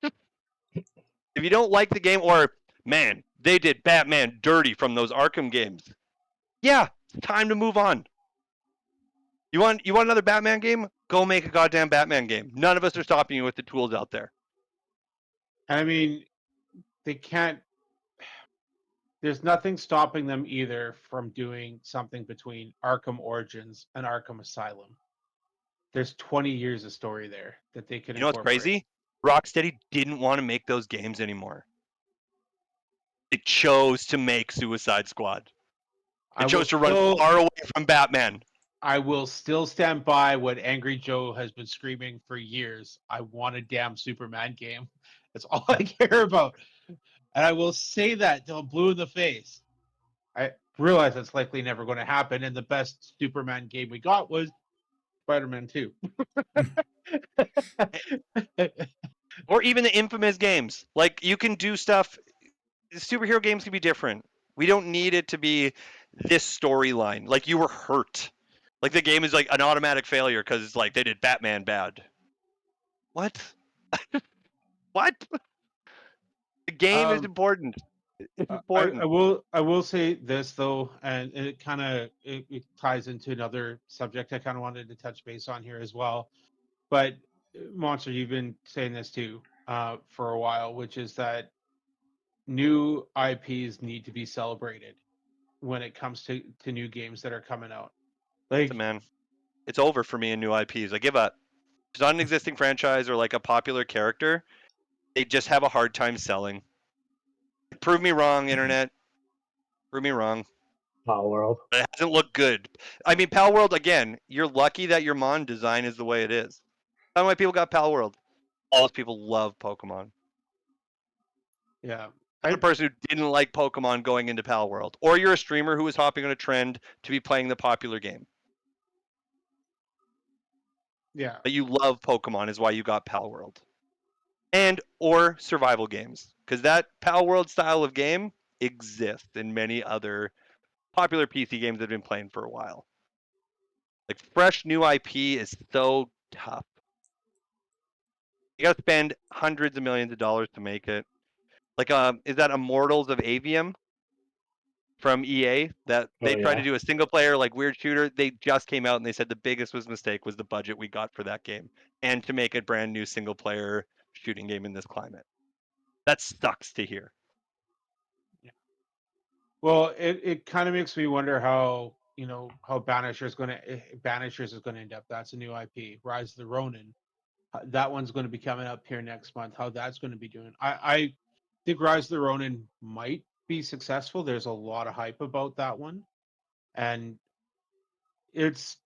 If you don't like the game, or, man, they did Batman dirty from those Arkham games. Yeah, it's time to move on. You want another Batman game? Go make a goddamn Batman game. None of us are stopping you with the tools out there. I mean, they can't. There's nothing stopping them either from doing something between Arkham Origins and Arkham Asylum. There's 20 years of story there that they can. You know what's crazy? Rocksteady didn't want to make those games anymore. It chose to make Suicide Squad. It chose to run far away from Batman. I will still stand by what Angry Joe has been screaming for years. I want a damn Superman game. That's all I care about. And I will say that till I'm blue in the face. I realize that's likely never going to happen. And the best Superman game we got was Spider-Man 2. Or even the infamous games. Like, you can do stuff. Superhero games can be different. We don't need it to be this storyline. Like, you were hurt. Like, the game is like an automatic failure because it's like they did Batman bad. What? What? The game is important. It's important. I will say this though, and it kind of it ties into another subject I kind of wanted to touch base on here as well. But Monster, you've been saying this too for a while, which is that new IPs need to be celebrated when it comes to new games that are coming out. Like, man, it's over for me in new IPs. I give up. If it's not an existing franchise or like a popular character, they just have a hard time selling. Prove me wrong, internet. Prove me wrong. Pal World. It hasn't looked good. I mean, Pal World, again, you're lucky that your Mon design is the way it is. I don't know why people got Pal World. All those people love Pokemon. Yeah. I'm a person who didn't like Pokemon going into Pal World. Or you're a streamer who was hopping on a trend to be playing the popular game. Yeah. But you love Pokemon is why you got Pal World. And or survival games. Because that Pal World style of game exists in many other popular PC games that have been playing for a while. Like fresh new IP is so tough. You gotta spend hundreds of millions of dollars to make it. Like is that Immortals of Avium from EA that they tried to do a single player like weird shooter? They just came out and they said the biggest mistake was the budget we got for that game and to make a brand new single player shooting game in this climate. That sucks to hear. Well, it kind of makes me wonder how how Banishers is going to end up. That's a new IP. Rise of the Ronin. That one's going to be coming up here next month. How that's going to be doing. I think Rise of the Ronin might be successful. There's a lot of hype about that one, and it's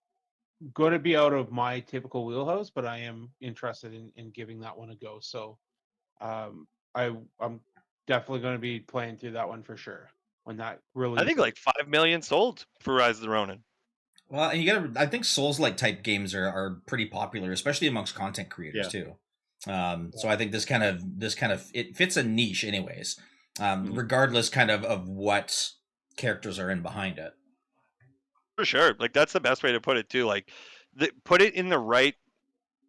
going to be out of my typical wheelhouse, but I am interested in giving that one a go. So I'm definitely going to be playing through that one for sure when that releases. I think like 5 million sold for Rise of the Ronin. Well, and I think Souls-like type games are pretty popular, especially amongst content creators too. So I think this kind of it fits a niche, anyways. Regardless, kind of what characters are in behind it. For sure, like that's the best way to put it too. Like, put it in the right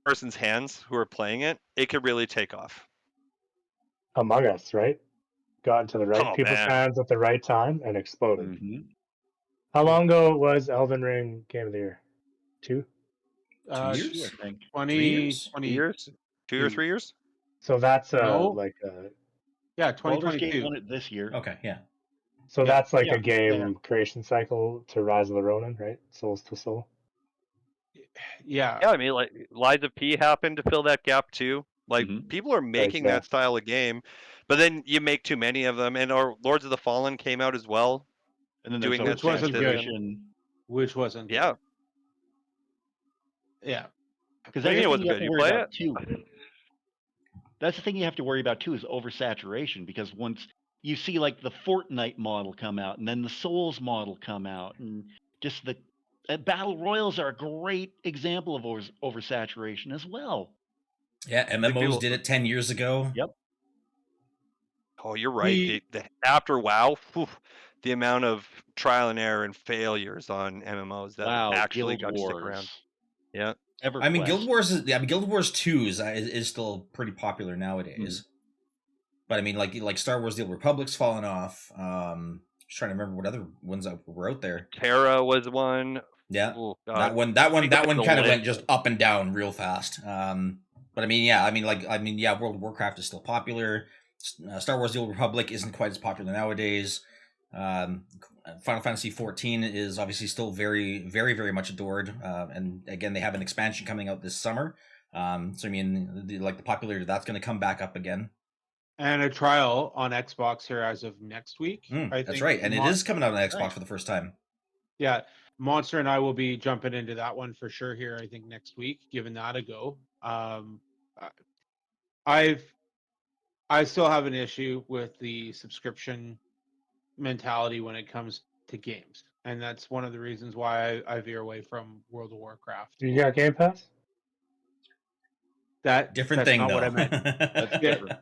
person's hands who are playing it, it could really take off. Among Us, right? Got into the right people's hands at the right time and exploded. How long ago was Elden Ring Game of the Year? 2 years? I think 20 years, 2 or 3 years. So that's No. yeah, 2022. won it this year. Okay, yeah. So that's like a game creation cycle to Rise of the Ronin, right? Souls to Soul. Yeah. I mean, like Lies of P happened to fill that gap too. Like people are making that style of game, but then you make too many of them. And our Lords of the Fallen came out as well, and then doing that which wasn't good. Which wasn't good. Yeah. Because that's the thing you have to worry about too. That's the thing you have to worry about too is oversaturation, because once you see like the Fortnite model come out and then the Souls model come out, and just the battle royals are a great example of oversaturation as well. Yeah, MMOs did it 10 years ago. Yep. Oh, you're right. After WoW, the amount of trial and error and failures on MMOs that actually got to stick around. Yeah. I mean, Guild Wars 2 is still pretty popular nowadays. But I mean, like Star Wars: The Old Republic's fallen off. Just trying to remember what other ones were out there. Terra was one. Yeah, that one kind of went just up and down real fast. But I mean, World of Warcraft is still popular. Star Wars: The Old Republic isn't quite as popular nowadays. Final Fantasy 14 is obviously still very, very, very much adored. And again, they have an expansion coming out this summer. So I mean, the popularity that's going to come back up again. And a trial on Xbox here as of next week. That's right, and it is coming out on Xbox for the first time. Yeah, Monster and I will be jumping into that one for sure here. I think next week, giving that a go. I still have an issue with the subscription mentality when it comes to games, and that's one of the reasons why I veer away from World of Warcraft. You got Game Pass? That's thing, not though. what I meant. That's different.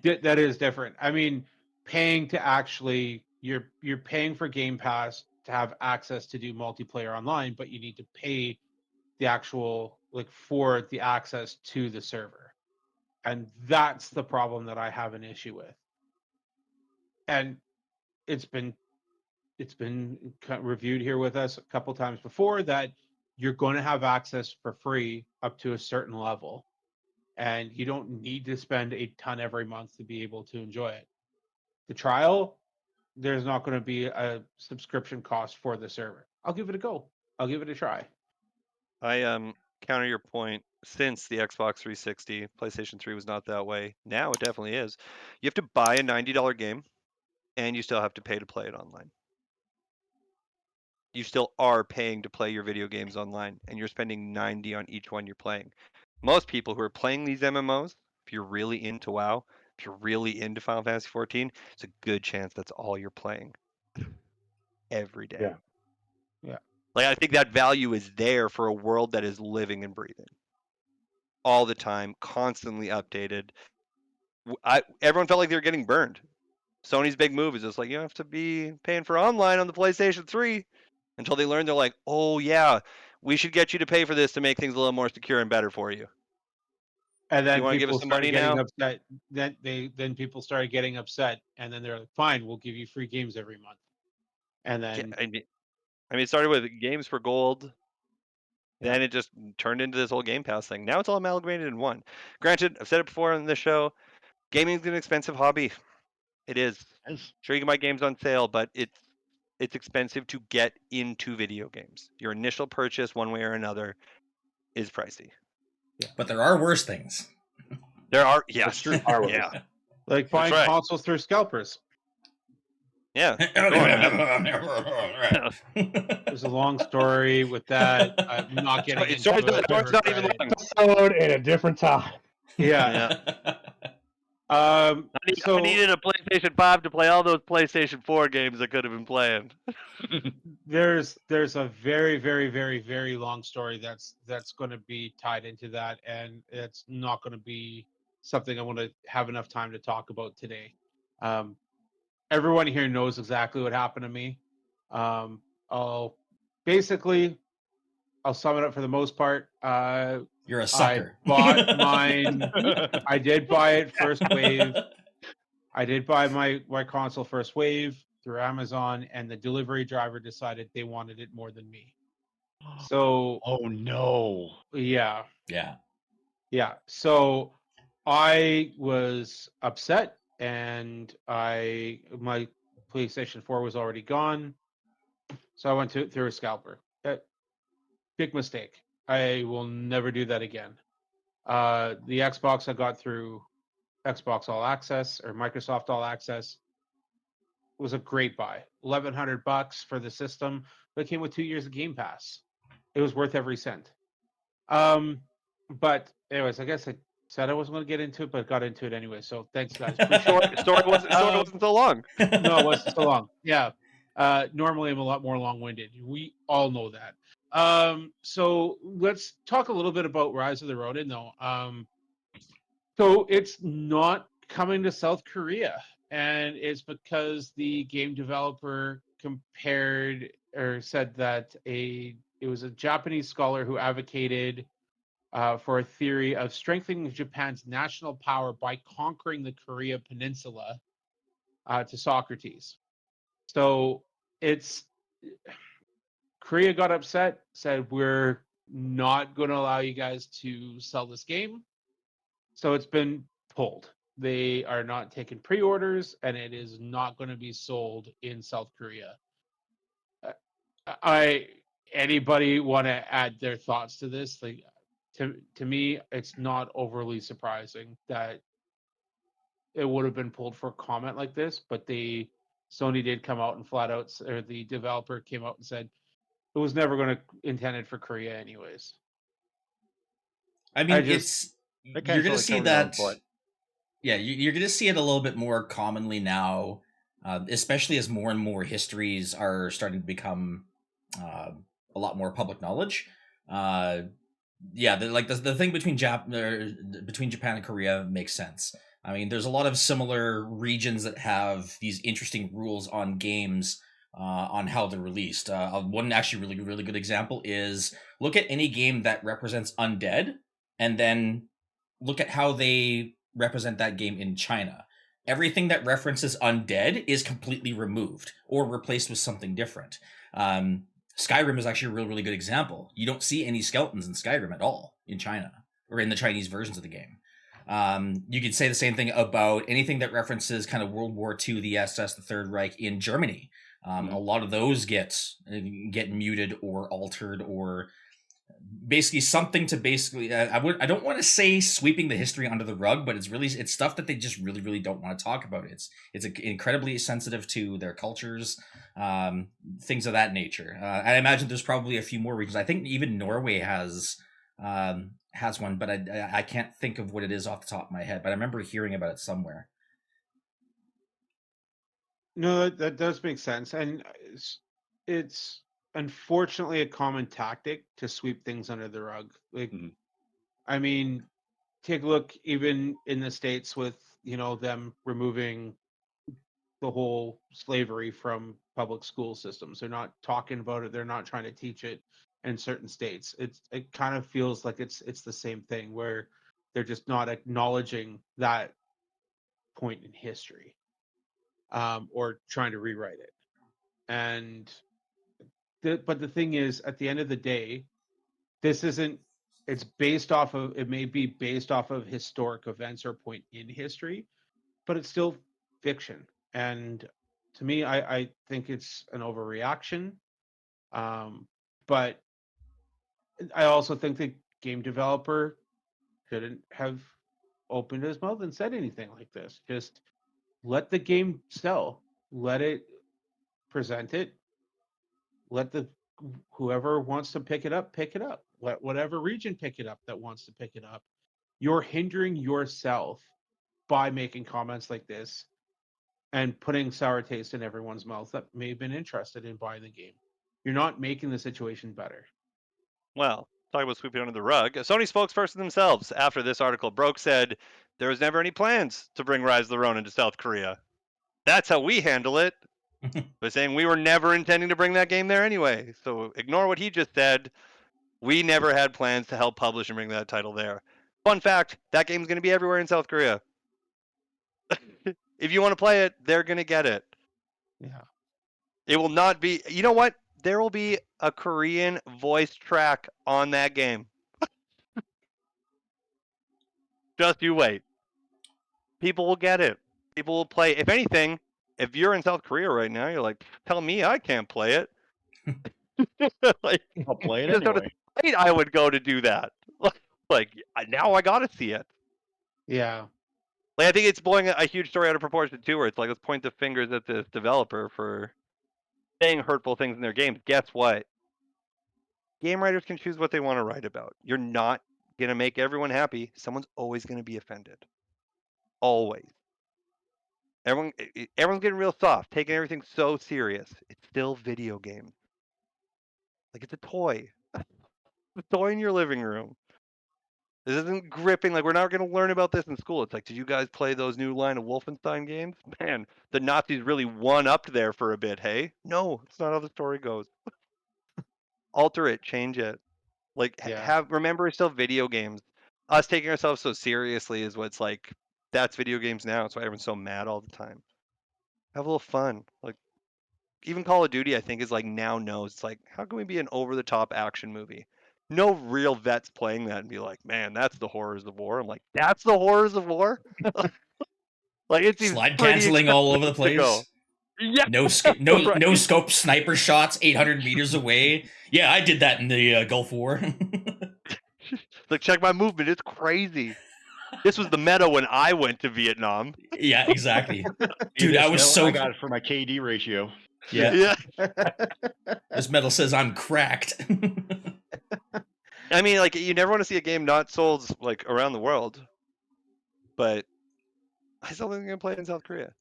That is different. I mean, paying to actually you're paying for Game Pass to have access to do multiplayer online, but you need to pay the actual for the access to the server. And that's the problem that I have an issue with. And it's been reviewed here with us a couple times before that you're going to have access for free up to a certain level, and you don't need to spend a ton every month to be able to enjoy it. The trial, there's not going to be a subscription cost for the server. I'll give it a go. I'll give it a try. I counter your point. Since the Xbox 360, PlayStation 3 was not that way. Now it definitely is. You have to buy a $90 game, and you still have to pay to play it online. you still are paying to play your video games online, and you're spending $90 on each one you're playing. Most people who are playing these MMOs, if you're really into WoW, if you're really into Final Fantasy 14, it's a good chance that's all you're playing every day. Yeah. Yeah. Like, I think that value is there for a world that is living and breathing all the time, constantly updated. Everyone felt like they were getting burned. Sony's big move is just like, you have to be paying for online on the PlayStation 3 until they learn. They're like, oh yeah, we should get you to pay for this to make things a little more secure and better for you. And then You want to give us people some started money getting now? upset. Then people started getting upset, and then they're like, "Fine, we'll give you free games every month." And Yeah, then I mean, it started with games for gold. Yeah. Then it just turned into this whole Game Pass thing. Now it's all amalgamated in one. Granted, I've said it before on this show, gaming's an expensive hobby. It is. Yes. Sure, you can buy games on sale, but it's expensive to get into video games. Your initial purchase, one way or another, is pricey. But there are worse things. There are, yes, true. yeah, like buying right. consoles through scalpers. Yeah, sure, man. There's a long story with that. I'm not getting into Story's it. I not even regret it. long. Episode at a different time. Yeah. I So needed a PlayStation 5 to play all those PlayStation 4 games I could have been playing. there's a very, very, very, very long story that's going to be tied into that, and it's not going to be something I want to have enough time to talk about today. Everyone here knows exactly what happened to me. I'll sum it up for the most part. You're a I sucker. bought mine. I did buy it first wave. I did buy my console first wave through Amazon, and the delivery driver decided they wanted it more than me. So, Oh no. yeah. Yeah. So I was upset, and my PlayStation 4 was already gone. So I went through a scalper. Big mistake. I will never do that again. The Xbox I got through Xbox All Access or Microsoft All Access was a great buy. $1,100 for the system, but it came with 2 years of Game Pass. It was worth every cent. But anyways, I guess I said I wasn't going to get into it, but got into it anyway. So thanks, guys. Story wasn't so long. No, it wasn't so long. Yeah. Normally I'm a lot more long-winded. We all know that. So let's talk a little bit about Rise of the Ronin, though. So it's not coming to South Korea, and it's because the game developer compared or said that it was a Japanese scholar who advocated for a theory of strengthening Japan's national power by conquering the Korea Peninsula to Socrates. So it's Korea got upset, said we're not going to allow you guys to sell this game. So it's been pulled. They are not taking pre-orders, and it is not going to be sold in South Korea. Anybody want to add their thoughts to this? Like, to me, it's not overly surprising that it would have been pulled for a comment like this, but Sony did come out and flat out, or the developer came out and said it was never going to intended for Korea anyways. I mean, you're going to see that. Yeah, you're going to see it a little bit more commonly now, especially as more and more histories are starting to become a lot more public knowledge. The thing between Japan and Korea makes sense. I mean, there's a lot of similar regions that have these interesting rules on games on how they're released. One actually really good example is look at any game that represents undead, and then look at how they represent that game in China. Everything that references undead is completely removed or replaced with something different. Skyrim is actually a really good example. You don't see any skeletons in Skyrim at all in China or in the Chinese versions of the game. You could say the same thing about anything that references kind of World War II, the SS, the Third Reich in Germany. A lot of those get muted or altered or basically something to basically I don't want to say sweeping the history under the rug, but it's stuff that they just really don't want to talk about. It's incredibly sensitive to their cultures, things of that nature. I imagine there's probably a few more regions. I think even Norway has one, but I can't think of what it is off the top of my head, but I remember hearing about it somewhere. No, that does make sense, and it's unfortunately a common tactic to sweep things under the rug. Like, I mean, take a look even in the States with, them removing the whole slavery from public school systems. They're not talking about it. They're not trying to teach it in certain states. It kind of feels like it's the same thing where they're just not acknowledging that point in history, or trying to rewrite it. And but the thing is, at the end of the day, this isn't. It's based off of. It may be based off of historic events or point in history, but it's still fiction. And to me, I think it's an overreaction. But I also think the game developer shouldn't have opened his mouth and said anything like this. Just let the game sell. Let it present it. Let whoever wants to pick it up, pick it up. Let whatever region pick it up that wants to pick it up. You're hindering yourself by making comments like this and putting sour taste in everyone's mouth that may have been interested in buying the game. You're not making the situation better. Well, talking about sweeping under the rug, a Sony spokesperson themselves, after this article broke, said there was never any plans to bring Rise of the Ronin to South Korea. That's how we handle it. By saying we were never intending to bring that game there anyway. So ignore what he just said. We never had plans to help publish and bring that title there. Fun fact, that game's going to be everywhere in South Korea. If you want to play it, they're going to get it. Yeah. It will not be, you know what? There will be a Korean voice track on that game. Just you wait. People will get it. People will play. If anything, if you're in South Korea right now, you're like, tell me I can't play it. Like, I'll play it just anyway. state I would go to do that. Like now I gotta see it. Yeah. Like I think it's blowing a huge story out of proportion too, where it's like let's point the fingers at this developer for saying hurtful things in their games. Guess what? Game writers can choose what they want to write about. You're not gonna make everyone happy. Someone's always gonna be offended. Always. Everyone's getting real soft, taking everything so serious. It's still video games. Like it's a toy. It's a toy in your living room. This isn't gripping. Like, we're not going to learn about this in school. It's like, did you guys play those new line of Wolfenstein games? Man, the Nazis really one-upped there for a bit, hey? No, it's not how the story goes. Alter it, change it. Like, Yeah. remember, it's still video games. Us taking ourselves so seriously is what's like, that's video games now. That's why everyone's so mad all the time. Have a little fun. Like, even Call of Duty, I think, is like now knows. It's like, how can we be an over-the-top action movie? No real vets playing that and be like, man, that's the horrors of war. I'm like, that's the horrors of war? Like it seems Slide pretty canceling all over the expensive to go. place. Yeah, no right. scope sniper shots 800 meters away. Yeah, I did that in the Gulf War. Like, check my movement. It's crazy. This was the meta when I went to Vietnam. Yeah, exactly. See Dude, this I was medal? so. I got it for my KD ratio. Yeah. Yeah. This medal says I'm cracked. I mean, like, you never want to see a game not sold like around the world, but I still think they're gonna play it in South Korea.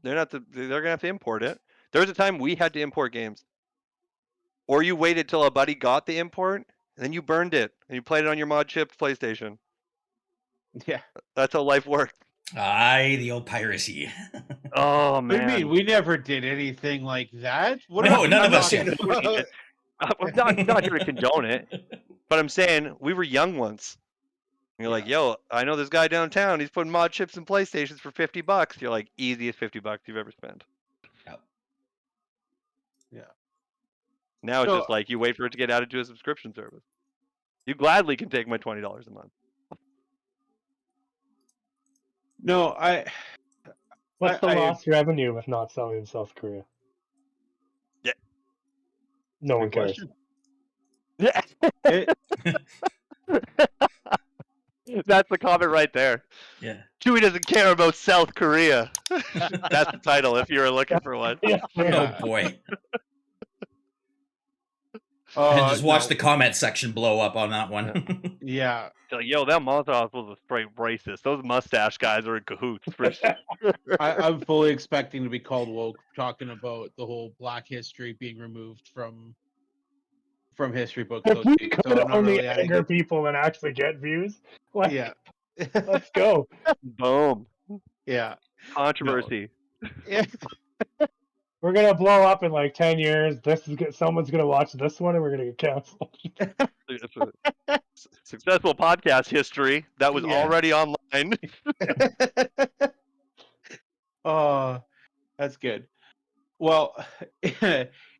They're gonna have to import it. There was a time we had to import games, or you waited till a buddy got the import and then you burned it and you played it on your mod chipped PlayStation. Yeah. That's how life works. Aye, the old piracy. Oh What do you man. mean? We never did anything like that. What No, are none you of us talking did. about? I'm not here to condone it, but I'm saying we were young once. And you're like, yo, I know this guy downtown. He's putting mod chips in PlayStations for $50. You're like, easiest $50 you've ever spent. Yeah. Now it's So, just like you wait for it to get added to a subscription service. You gladly can take my $20 a month. no, What's the I lost revenue with not selling in South Korea? Yeah. No Good one cares. question. Yeah. That's the comment right there. Yeah. Chewie doesn't care about South Korea. That's the title if you were looking for one. Yeah. Oh boy. And just watch the comment section blow up on that one. Yeah. Like, yo, that Molotov was a straight racist. Those mustache guys are in cahoots for sure. I'm fully expecting to be called woke talking about the whole Black history being removed from history books. If So, we too. could So I'm not only really adding anger it. people and actually get views, like, Yeah. let's go. Boom. Yeah. Controversy. Yeah. We're gonna blow up in like 10 years. Someone's gonna watch this one, and we're gonna get canceled. Successful podcast history that was Yeah. already online. Oh, that's good. Well,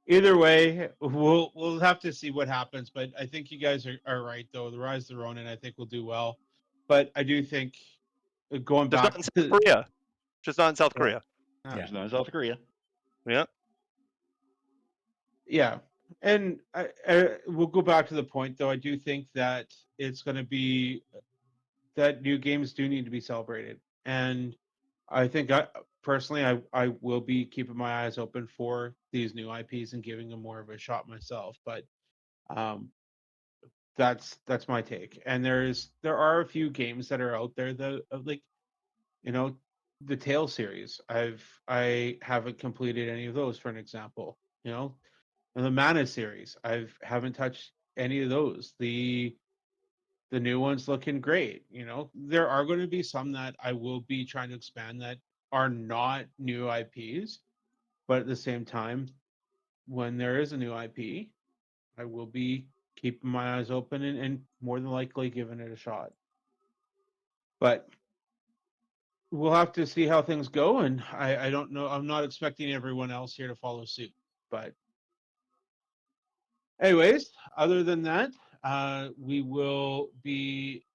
either way, we'll have to see what happens. But I think you guys are right though. The Rise of the Ronin, I think, will do well. But I do think going Just back not in South Korea. Just not in South Yeah. Korea. Yeah. There's none in South Korea. Yeah. Yeah, and we'll go back to the point though. I do think that it's going to be that new games do need to be celebrated, and I think personally, I will be keeping my eyes open for these new IPs and giving them more of a shot myself. But um, that's my take. And there are a few games that are out there that like, you know, the Tale series. I haven't completed any of those, for an example. You know, and the Mana series, haven't touched any of those. The new one's looking great. You know, there are going to be some that I will be trying to expand that are not new IPs, but at the same time, when there is a new IP, I will be keeping my eyes open and more than likely giving it a shot. But we'll have to see how things go, and I don't know. I'm not expecting everyone else here to follow suit, but anyways, other than that, we will be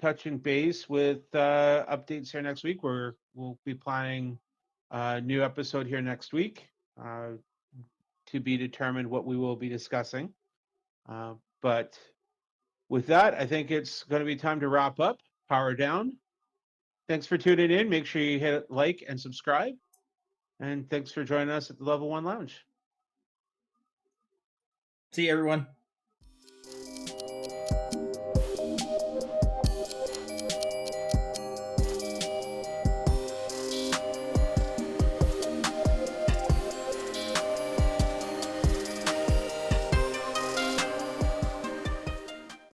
touching base with updates here next week. We'll be planning a new episode here next week, to be determined what we will be discussing. But with that, I think it's going to be time to wrap up. Power down. Thanks for tuning in. Make sure you hit like and subscribe. And thanks for joining us at the Level 1 Lounge. See you, everyone.